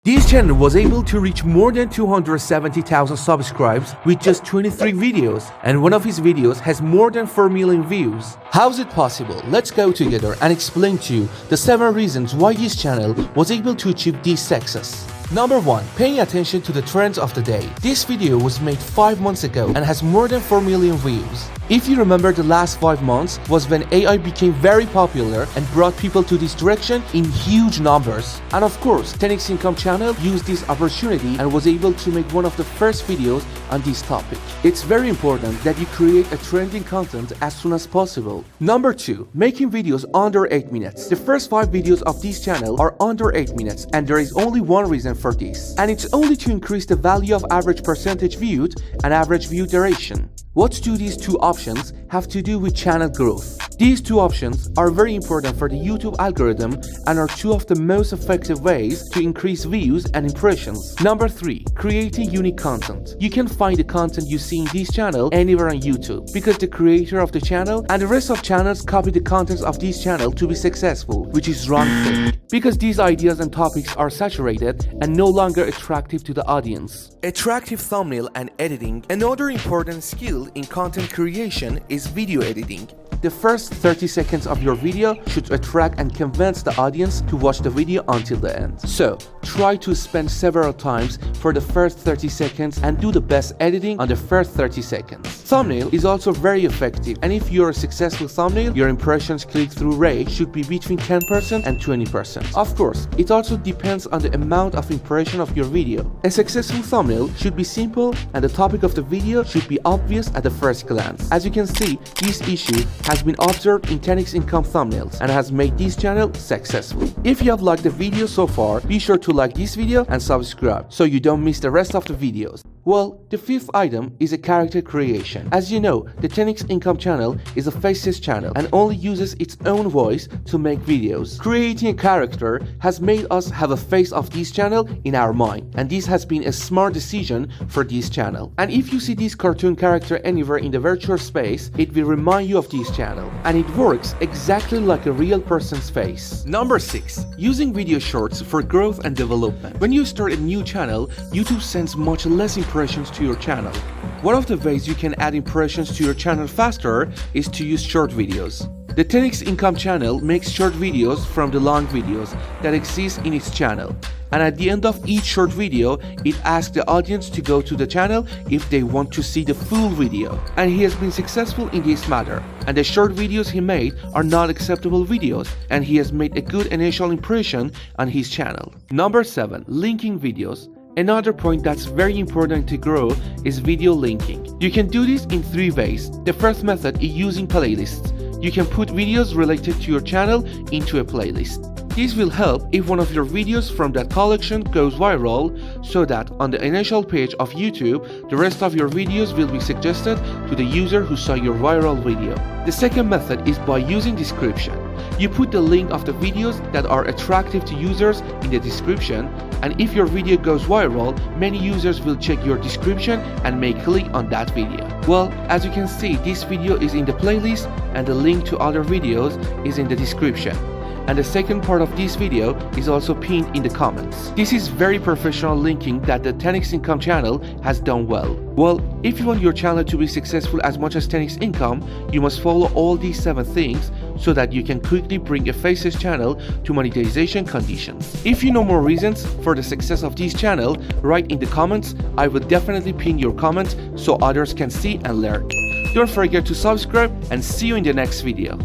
This channel was able to reach more than 270,000 subscribers with just 23 videos, and one of his videos has more than 4 million views. How is it possible? Let's go together and explain to you the 7 reasons why his channel was able to achieve this success. Number 1. Paying attention to the trends of the day. This video was made 5 months ago and has more than 4 million views. If you remember, the last 5 months was when AI became very popular and brought people to this direction in huge numbers. And of course, 10x Income channel used this opportunity and was able to make one of the first videos on this topic. It's very important that you create a trending content as soon as possible. Number 2. Making videos under 8 minutes. The first 5 videos of this channel are under 8 minutes, and there is only one reason for this, and it's only to increase the value of average percentage viewed and average view duration. What do these two options have to do with channel growth? These two options are very important for the YouTube algorithm and are two of the most effective ways to increase views and impressions. Number 3. Creating unique content. You can find the content you see in this channel anywhere on YouTube, because the creator of the channel and the rest of channels copy the contents of this channel to be successful, which is wrong thing, because these ideas and topics are saturated and no longer attractive to the audience. Attractive thumbnail and editing. Another important skill in content creation is video editing. The first 30 seconds of your video should attract and convince the audience to watch the video until the end. So, try to spend several times for the first 30 seconds and do the best editing on the first 30 seconds. Thumbnail is also very effective, and if you're a successful thumbnail, your impressions click-through rate should be between 10% and 20%. Of course, it also depends on the amount of impression of your video. A successful thumbnail should be simple, and the topic of the video should be obvious at the first glance. As you can see, this issue has been observed in 10x Income thumbnails and has made this channel successful. If you have liked the video so far, be sure to like this video and subscribe so you don't miss the rest of the videos. Well, the 5th item is a character creation. As you know, the 10x Income channel is a faceless channel and only uses its own voice to make videos. Creating a character has made us have a face of this channel in our mind, and this has been a smart decision for this channel. And if you see this cartoon character anywhere in the virtual space, it will remind you of this channel, and it works exactly like a real person's face. Number 6. Using video shorts for growth and development. When you start a new channel, YouTube sends much less impressions to your channel. One of the ways you can add impressions to your channel faster is to use short videos. The 10x Income channel makes short videos from the long videos that exist in its channel, and at the end of each short video, it asks the audience to go to the channel if they want to see the full video. And he has been successful in this matter, and the short videos he made are not acceptable videos, and he has made a good initial impression on his channel. Number 7. Linking videos. Another point that's very important to grow is video linking. You can do this in 3 ways. The first method is using playlists. You can put videos related to your channel into a playlist. This will help if one of your videos from that collection goes viral, so that on the initial page of YouTube, the rest of your videos will be suggested to the user who saw your viral video. The second method is by using description. You put the link of the videos that are attractive to users in the description, and if your video goes viral, many users will check your description and may click on that video. Well, as you can see, this video is in the playlist and the link to other videos is in the description. And the second part of this video is also pinned in the comments. This is very professional linking that the 10x Income channel has done well. Well, if you want your channel to be successful as much as 10x Income, you must follow all these 7 things so that you can quickly bring a faceless channel to monetization conditions. If you know more reasons for the success of this channel, write in the comments. I will definitely pin your comments so others can see and learn. Don't forget to subscribe, and see you in the next video.